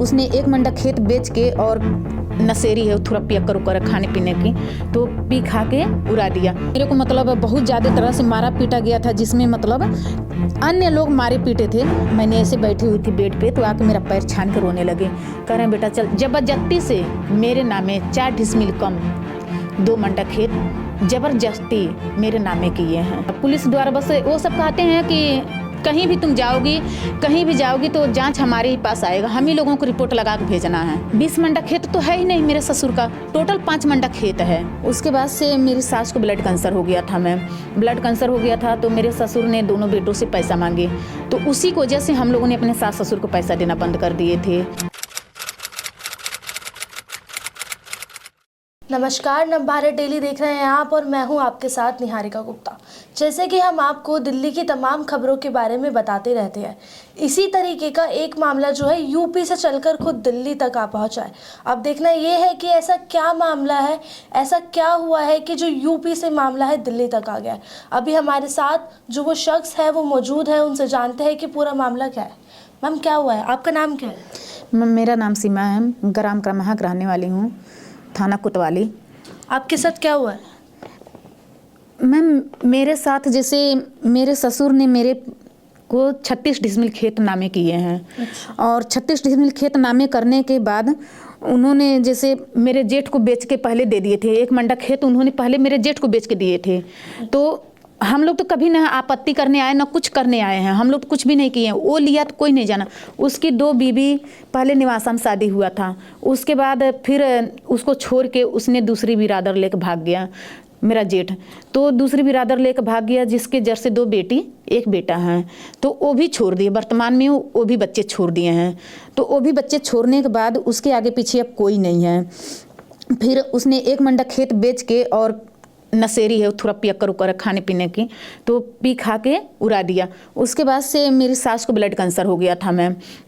उसने 1 मंडा खेत बेच के और नशेरी है, थोड़ा पियक्कर उकर खाने पीने की, तो पी खा के उड़ा दिया। मेरे को मतलब बहुत ज़्यादा तरह से मारा पीटा गया था, जिसमें मतलब अन्य लोग मारे पीटे थे। मैंने ऐसे बैठी हुई थी बेड पे, तो आके मेरा पैर छान के रोने लगे। कह रहे हैं बेटा चल, जबरदस्ती से मेरे नामे 4 डिसमिल कम 2 मंडा खेत जबरदस्ती मेरे नामे किए हैं। पुलिस द्वारा बस वो सब कहते हैं कि कहीं भी तुम जाओगी, कहीं भी जाओगी तो जांच हमारे ही पास आएगा, हम ही लोगों को रिपोर्ट लगा के भेजना है। 20 मंडा खेत तो है ही नहीं मेरे ससुर का, टोटल 5 मंडा खेत है। उसके बाद से मेरी सास को ब्लड कैंसर हो गया था। ब्लड कैंसर हो गया था, तो मेरे ससुर ने दोनों बेटों से पैसा मांगे, तो उसी की वजह से हम लोगों ने अपने सास ससुर को पैसा देना बंद कर दिए थे। नमस्कार, नवभारत डेली देख रहे हैं आप और मैं हूं आपके साथ निहारिका गुप्ता। जैसे कि हम आपको दिल्ली की तमाम खबरों के बारे में बताते रहते हैं, इसी तरीके का एक मामला जो है यूपी से चलकर खुद दिल्ली तक आ पहुंचा है। अब देखना ये है कि ऐसा क्या मामला है, ऐसा क्या हुआ है कि जो यूपी से मामला है दिल्ली तक आ गया है। अभी हमारे साथ जो वो शख्स है वो मौजूद है, उनसे जानते हैं कि पूरा मामला क्या है। मैम क्या हुआ है, आपका नाम क्या है? मेरा नाम सीमा है, ग्राम क्रमाहक रहने वाली हूँ, थाना कोतवाली। आपके साथ क्या हुआ है? मैम मेरे साथ जैसे मेरे ससुर ने मेरे को 36 डिसमिल खेत नामे किए हैं। अच्छा। और 36 डिसमिल खेत नामे करने के बाद उन्होंने जैसे मेरे जेठ को बेच के पहले दे दिए थे। 1 मंडा खेत उन्होंने पहले मेरे जेठ को बेच के दिए थे। तो हम लोग तो कभी ना आपत्ति करने आए ना कुछ करने आए हैं, हम लोग तो कुछ भी नहीं किए हैं। वो लिया तो कोई नहीं जाना। उसकी 2 बीबी पहले निवासा में शादी हुआ था, उसके बाद फिर उसको छोड़ के उसने दूसरी बिरादर लेकर भाग गया मेरा जेठ। तो दूसरी बिरादर लेकर भाग गया, जिसके जर से 2 बेटी 1 बेटा है, तो वो भी छोड़ दिए। वर्तमान में वो भी बच्चे छोड़ दिए हैं। तो वो भी बच्चे छोड़ने के बाद उसके आगे पीछे अब कोई नहीं है। फिर उसने 1 मंडा खेत बेच के और नशेरी है, थोड़ा पियक्कर उकर खाने पीने की, तो पी खा के उड़ा दिया। उसके बाद से मेरी सास को ब्लड कैंसर हो गया था।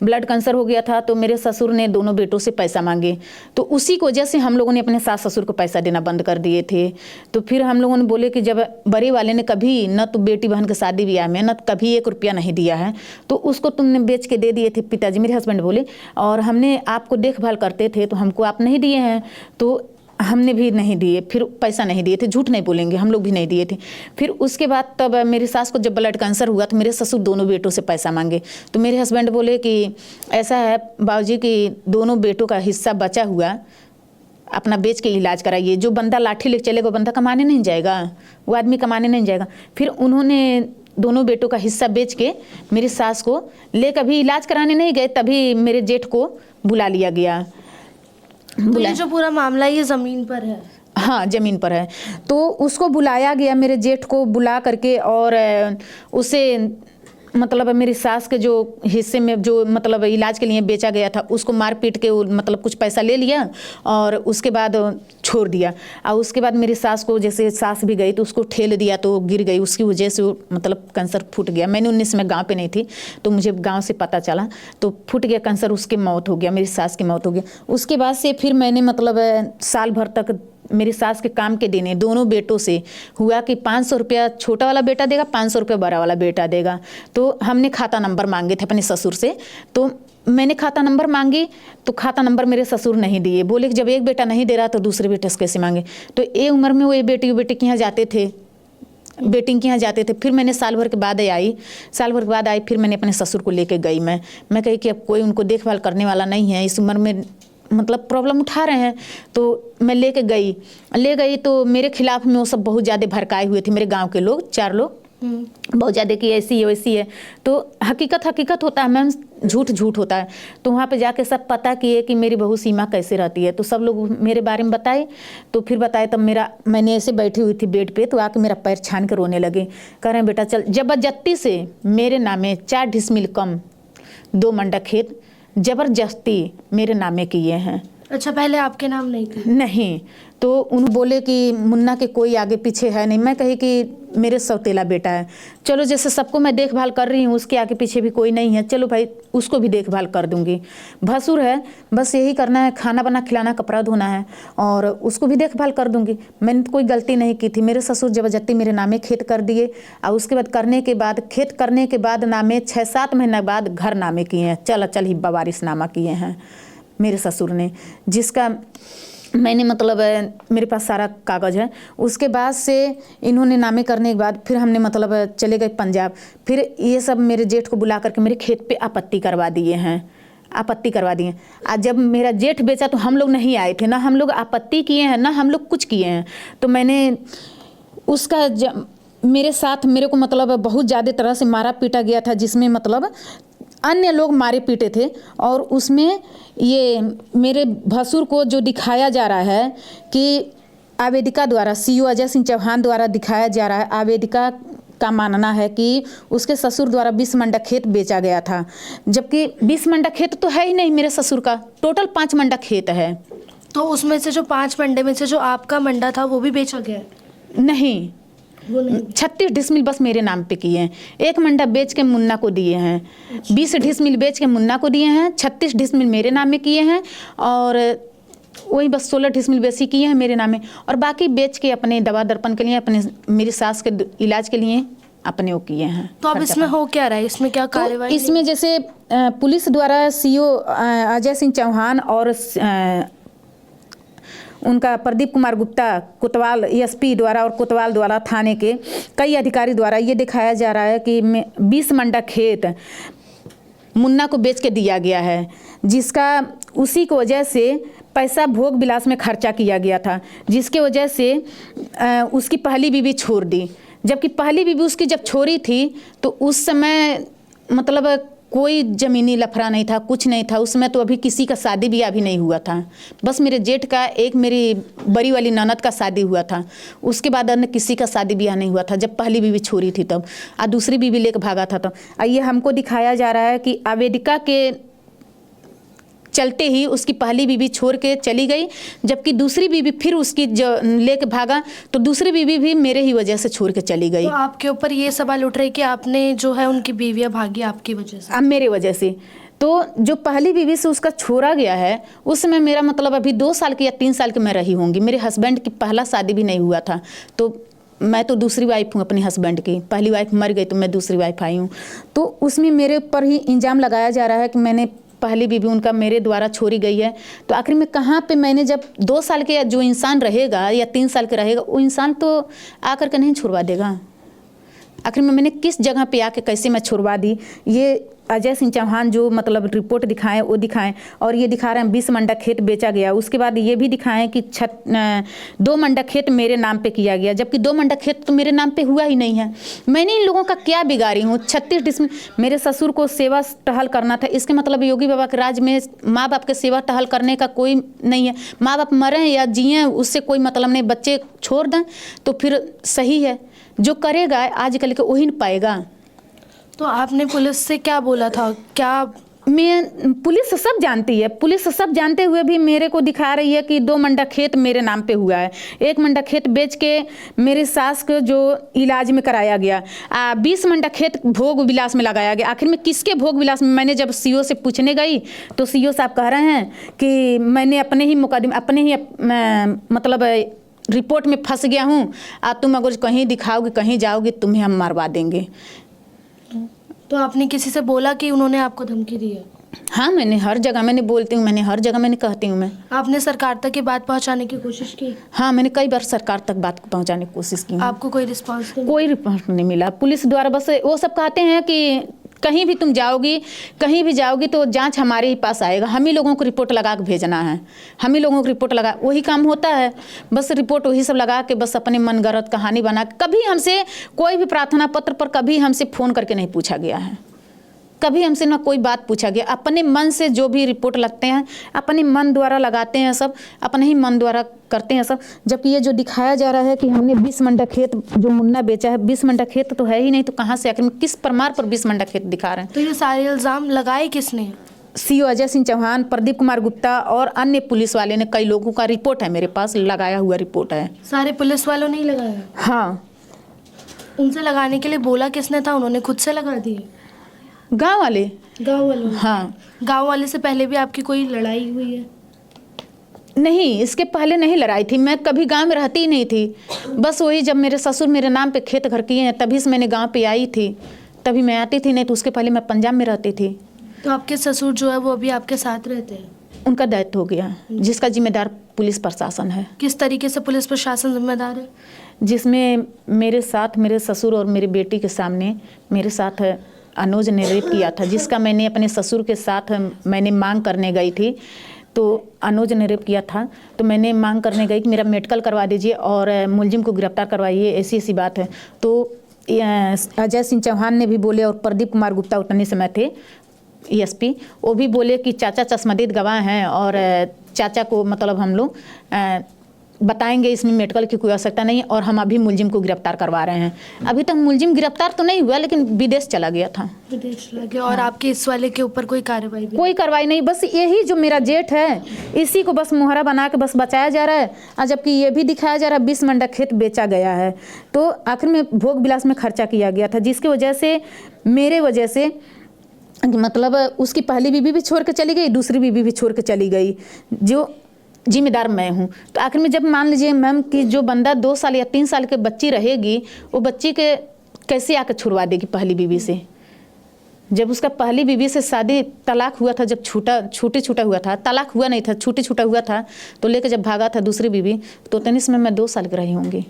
ब्लड कैंसर हो गया था, तो मेरे ससुर ने दोनों बेटों से पैसा मांगे, तो उसी की वजह से हम लोगों ने अपने सास ससुर को पैसा देना बंद कर दिए थे। तो फिर हम लोगों ने बोले कि जब बड़े वाले ने कभी न तो बेटी बहन के शादी ब्याह में न कभी 1 रुपया नहीं दिया है, तो उसको तुमने बेच के दे दिए थे। पिताजी मेरे हस्बैंड बोले, और हमने आपको देखभाल करते थे तो हमको आप नहीं दिए हैं, तो हमने भी नहीं दिए, फिर पैसा नहीं दिए थे। झूठ नहीं बोलेंगे, हम लोग भी नहीं दिए थे। फिर उसके बाद तब मेरी सास को जब ब्लड कैंसर हुआ तो मेरे ससुर दोनों बेटों से पैसा मांगे, तो मेरे हस्बैंड बोले कि ऐसा है बाबूजी कि दोनों बेटों का हिस्सा बचा हुआ अपना बेच के इलाज कराइए। जो बंदा लाठी लेके चलेगा वो बंदा कमाने नहीं जाएगा, वो आदमी कमाने नहीं जाएगा। फिर उन्होंने दोनों बेटों का हिस्सा बेच के मेरी सास को ले कभी इलाज कराने नहीं गए, तभी मेरे जेठ को बुला लिया गया। तो ये जो पूरा मामला ये ज़मीन पर है? हाँ, ज़मीन पर है। तो उसको बुलाया गया, मेरे जेठ को बुला करके, और उसे मतलब मेरी सास के जो हिस्से में जो मतलब इलाज के लिए बेचा गया था उसको मार पीट के मतलब कुछ पैसा ले लिया और उसके बाद छोड़ दिया। और उसके बाद मेरी सास को जैसे सास भी गई तो उसको ठेल दिया तो गिर गई, उसकी वजह से मतलब कैंसर फूट गया। मैंने 19 में गांव पे नहीं थी, तो मुझे गांव से पता चला, तो फूट गया कैंसर, उसकी मौत हो गया, मेरी सास की मौत हो गई। उसके बाद से फिर मैंने मतलब साल भर तक मेरी सास के काम के देने दोनों बेटों से हुआ कि 500 रुपया छोटा वाला बेटा देगा, 500 रुपया बड़ा वाला बेटा देगा। तो हमने खाता नंबर मांगे थे अपने ससुर से, तो मैंने खाता नंबर मांगी तो खाता नंबर मेरे ससुर नहीं दिए। बोले कि जब एक बेटा नहीं दे रहा तो दूसरे बेटे से कैसे मांगे। तो ये उम्र में वो ये बेटी के यहाँ जाते थे, बेटिंग के यहाँ जाते थे। फिर मैंने साल भर के बाद आई, फिर मैंने अपने ससुर को लेके गई। मैं कही कि अब कोई उनको देखभाल करने वाला नहीं है, इस उम्र में मतलब प्रॉब्लम उठा रहे हैं। तो मैं ले गई तो मेरे खिलाफ में वो सब बहुत ज़्यादा भड़काए हुए थे, मेरे गांव के लोग 4 लोग बहुत ज़्यादा कि ऐसी है वैसी है। तो हकीकत होता है मैम, झूठ होता है। तो वहाँ पे जाके सब पता किए कि मेरी बहू सीमा कैसे रहती है, तो सब लोग मेरे बारे में बताए। तो फिर बताए तब मैंने ऐसे बैठी हुई थी बेड पे, तो आके मेरा पैर छान के रोने लगे। कह रहे हैं बेटा चल, जबरदस्ती से मेरे नामे 4 डिसमिल कम 2 मंडा खेत जबरदस्ती मेरे नामे किए हैं। अच्छा, पहले आपके नाम नहीं थी? नहीं। तो उन्होंने बोले कि मुन्ना के कोई आगे पीछे है नहीं। मैं कही कि मेरे सौतेला बेटा है, चलो जैसे सबको मैं देखभाल कर रही हूँ उसके आगे पीछे भी कोई नहीं है, चलो भाई उसको भी देखभाल कर दूंगी। भसुर है, बस यही करना है, खाना बना खिलाना, कपड़ा धोना है और उसको भी देखभाल कर दूंगी। मैंने तो कोई गलती नहीं की थी। मेरे ससुर जबरदस्ती मेरे नामे खेत कर दिए और उसके बाद खेत करने के बाद नामे 6-7 महीने बाद घर नामे किए हैं, चल हिब्बा वारिस नामा किए हैं मेरे ससुर ने, जिसका मैंने मतलब मेरे पास सारा कागज़ है। उसके बाद से इन्होंने नामे करने के बाद फिर हमने मतलब चले गए पंजाब। फिर ये सब मेरे जेठ को बुला करके मेरे खेत पे आपत्ति करवा दिए। आज जब मेरा जेठ बेचा तो हम लोग नहीं आए थे, ना हम लोग आपत्ति किए हैं ना हम लोग कुछ किए हैं। तो मैंने उसका मेरे साथ मेरे को मतलब बहुत ज़्यादा तरह से मारा पीटा गया था, जिसमें मतलब अन्य लोग मारे पीटे थे। और उसमें ये मेरे भसुर को जो दिखाया जा रहा है कि आवेदिका द्वारा, सीओ अजय सिंह चौहान द्वारा दिखाया जा रहा है, आवेदिका का मानना है कि उसके ससुर द्वारा 20 मंडा खेत बेचा गया था, जबकि 20 मंडा खेत तो है ही नहीं मेरे ससुर का, टोटल 5 मंडा खेत है। तो उसमें से जो 5 मंडे में से जो आपका मंडा था वो भी बेचा गया है? नहीं, 36 डिसमिल बस मेरे नाम पे किए हैं। 1 मंडा बेच के मुन्ना को दिए हैं, 20 डिसमिल बेच के मुन्ना को दिए हैं, 36 डिसमिल मेरे नाम में किए हैं और वही बस 16 डिसमिल बेसी किए हैं मेरे नाम में, और बाकी बेच के अपने दवा दर्पण के लिए, अपने मेरी सास के इलाज के लिए अपने वो किए हैं। तो अब इसमें हो क्या रहा है, इसमें क्या कार्रवाई? तो इसमें जैसे पुलिस द्वारा सीओ अजय सिंह चौहान और उनका प्रदीप कुमार गुप्ता कोतवाल एसपी द्वारा और कोतवाल द्वारा थाने के कई अधिकारी द्वारा ये दिखाया जा रहा है कि 20 मंडा खेत मुन्ना को बेच के दिया गया है, जिसका उसी की वजह से पैसा भोग विलास में खर्चा किया गया था, जिसके वजह से उसकी पहली बीवी छोड़ दी। जबकि पहली बीवी उसकी जब छोड़ी थी तो उस समय मतलब कोई ज़मीनी लफड़ा नहीं था, कुछ नहीं था उसमें। तो अभी किसी का शादी ब्याह भी नहीं हुआ था, बस मेरे जेठ का एक मेरी बड़ी वाली ननद का शादी हुआ था, उसके बाद अन्य किसी का शादी ब्याह नहीं हुआ था। जब पहली बीवी छोड़ी थी तब, और दूसरी बीवी लेकर भागा था। तब ये हमको दिखाया जा रहा है कि आवेदिका के चलते ही उसकी पहली बीवी छोड़ के चली गई, जबकि दूसरी बीवी फिर उसकी जो लेके भागा तो दूसरी बीवी भी मेरे ही वजह से छोड़ के चली गई। तो आपके ऊपर ये सवाल उठ रहे कि आपने जो है उनकी बीवियां भागी आपकी वजह से? अब मेरे वजह से। तो जो पहली बीवी से उसका छोड़ा गया है उस समय मेरा मतलब अभी 2 साल की या 3 साल की मैं रही होंगी। मेरे हस्बैंड की पहला शादी भी नहीं हुआ था, तो मैं तो दूसरी वाइफ हूँ अपने हस्बैंड की। पहली वाइफ मर गई तो मैं दूसरी वाइफ आई हूँ। तो उसमें मेरे ऊपर ही इल्ज़ाम लगाया जा रहा है कि मैंने पहली बीवी उनका मेरे द्वारा छोड़ी गई है। तो आखिर में कहाँ पे मैंने, जब 2 साल के जो इंसान रहेगा या 3 साल के रहेगा वो इंसान तो आकर के नहीं छुड़वा देगा। आखिर में मैंने किस जगह पे आके कैसे मैं छुड़वा दी, ये अजय सिंह चौहान जो मतलब रिपोर्ट दिखाएं वो दिखाएं। और ये दिखा रहे हैं 20 मंडा खेत बेचा गया, उसके बाद ये भी दिखाएं कि 2 मंडा खेत मेरे नाम पे किया गया, जबकि 2 मंडा खेत तो मेरे नाम पे हुआ ही नहीं है। मैंने इन लोगों का क्या बिगाड़ी हूँ? 36 डिसमिल मेरे ससुर को सेवा टहल करना था, इसके मतलब योगी बाबा के राज में माँ बाप के सेवा टहल करने का कोई नहीं है। माँ बाप मरें या जिएँ उससे कोई मतलब नहीं, बच्चे छोड़ दें तो फिर सही है। जो करेगा आजकल के वही पाएगा। तो आपने पुलिस से क्या बोला था? क्या मैं पुलिस सब जानती है, पुलिस सब जानते हुए भी मेरे को दिखा रही है कि 2 मंडा खेत मेरे नाम पे हुआ है। 1 मंडा खेत बेच के मेरे सास को जो इलाज में कराया गया, 20 मंडा खेत भोग विलास में लगाया गया। आखिर में किसके भोग विलास में? मैंने जब सीओ से पूछने गई तो सीओ साहब कह रहे हैं कि मैंने अपने ही मुकदमे अपने ही मतलब रिपोर्ट में फंस गया हूँ, तुम अगर कहीं दिखाओगे कहीं जाओगे तुम्हें हम मरवा देंगे। तो आपने किसी से बोला कि उन्होंने आपको धमकी दी है? हाँ, मैंने हर जगह मैंने बोलती हूँ, मैंने हर जगह मैंने कहती हूँ। मैं आपने सरकार तक ये बात पहुंचाने की कोशिश की? हाँ, मैंने कई बार सरकार तक बात पहुंचाने की कोशिश की। आपको कोई रिस्पांस नहीं? कोई रिस्पांस नहीं मिला। पुलिस द्वारा बस वो सब कहते हैं कि कहीं भी तुम जाओगी, कहीं भी जाओगी तो जांच हमारे ही पास आएगा, हम ही लोगों को रिपोर्ट लगा के भेजना है, हम ही लोगों को रिपोर्ट लगा, वही काम होता है बस। रिपोर्ट वही सब लगा के बस अपने मनगढ़ंत कहानी बना के, कभी हमसे कोई भी प्रार्थना पत्र पर कभी हमसे फ़ोन करके नहीं पूछा गया है, कभी हमसे ना कोई बात पूछा गया। अपने मन से जो भी रिपोर्ट लगते हैं अपने मन द्वारा लगाते हैं, सब अपने ही मन द्वारा करते हैं सब। जबकि ये जो दिखाया जा रहा है कि हमने 20 मंडा खेत जो मुन्ना बेचा है, 20 मंडा खेत तो है ही नहीं, तो कहाँ से आखिर में किस प्रमाण पर 20 मंडा खेत दिखा रहे हैं? तो ये सारे इल्ज़ाम लगाए किसने? सीओ अजय सिंह चौहान, प्रदीप कुमार गुप्ता और अन्य पुलिस वाले ने, कई लोगों का रिपोर्ट है मेरे पास, लगाया हुआ रिपोर्ट है। सारे पुलिस वालों ने ही लगाया? हाँ। उनसे लगाने के लिए बोला किसने था? उन्होंने खुद से लगा दिए? गांव वाले। गांव वालों ने? हाँ। गांव वाले से पहले भी आपकी कोई लड़ाई हुई है? नहीं, इसके पहले नहीं लड़ाई थी। मैं कभी गांव में रहती ही नहीं थी। बस वही जब मेरे ससुर मेरे नाम पे खेत घर किए हैं तभी से मैंने गांव पे आई थी, तभी मैं आती थी, नहीं तो उसके पहले मैं पंजाब में रहती थी। तो आपके ससुर जो है वो अभी आपके साथ रहते हैं? उनका डेथ हो गया, जिसका जिम्मेदार पुलिस प्रशासन है। किस तरीके से पुलिस प्रशासन जिम्मेदार है? जिसमें मेरे साथ मेरे ससुर और मेरी बेटी के सामने मेरे साथ अनुज ने रेप किया था, जिसका मैंने अपने ससुर के साथ मैंने मांग करने गई थी। तो अनुज ने रेप किया था, तो मैंने मांग करने गई कि मेरा मेडिकल करवा दीजिए और मुलजिम को गिरफ्तार करवाइए, ऐसी ऐसी बात है। तो अजय सिंह चौहान ने भी बोले और प्रदीप कुमार गुप्ता उतने समय थे ESP, वो भी बोले कि चाचा चश्मदीद गवाह हैं और चाचा को मतलब हम लोग बताएंगे, इसमें मेडिकल की कोई आवश्यकता नहीं और हम अभी मुलजिम को गिरफ्तार करवा रहे हैं। अभी तक मुलजिम गिरफ्तार तो नहीं हुआ, लेकिन विदेश चला गया था। विदेश चला गया। और आपके इस वाले के ऊपर कोई कार्रवाई भी? कोई कार्रवाई नहीं, बस यही जो मेरा जेठ है इसी को बस मुहरा बना के बस बचाया जा रहा है, और जबकि ये भी दिखाया जा रहा है 20 मंडा खेत बेचा गया है। तो आखिर में भोग विलास में खर्चा किया गया था, जिसकी वजह से मेरे वजह से मतलब उसकी पहली बीवी भी छोड़ के चली गई, दूसरी बीवी भी छोड़ के चली गई, जो जिम्मेदार मैं हूँ। तो आखिर में जब मान लीजिए मैम कि जो बंदा 2 साल या 3 साल के बच्ची रहेगी, वो बच्ची के कैसे आकर छुड़वा देगी पहली बीवी से? जब उसका पहली बीवी से शादी तलाक हुआ था, जब छूटा हुआ था, तलाक हुआ नहीं था, छूटा हुआ था, तो लेकर जब भागा था दूसरी बीवी, तो उतने समय मैं 2 साल की रही होंगी।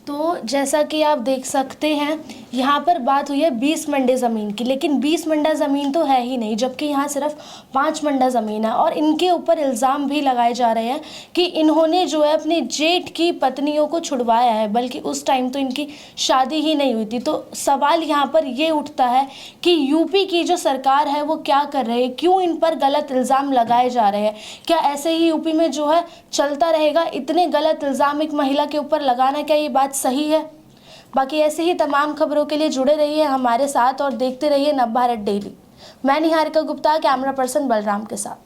तो जैसा कि आप देख सकते हैं यहाँ पर बात हुई है 20 मंडे ज़मीन की, लेकिन 20 मंडा ज़मीन तो है ही नहीं, जबकि यहाँ सिर्फ 5 मंडा ज़मीन है। और इनके ऊपर इल्ज़ाम भी लगाए जा रहे हैं कि इन्होंने जो है अपने जेठ की पत्नियों को छुड़वाया है, बल्कि उस टाइम तो इनकी शादी ही नहीं हुई थी। तो सवाल यहाँ पर ये उठता है कि यूपी की जो सरकार है वो क्या कर रही है, क्यों इन पर गलत इल्ज़ाम लगाए जा रहे हैं? क्या ऐसे ही यूपी में जो है चलता रहेगा? इतने गलत इल्ज़ाम एक महिला के ऊपर लगाना, क्या ये बात सही है? बाकी ऐसे ही तमाम खबरों के लिए जुड़े रहिए हमारे साथ और देखते रहिए नवभारत डेली। मैं निहारिका गुप्ता, कैमरा पर्सन बलराम के साथ।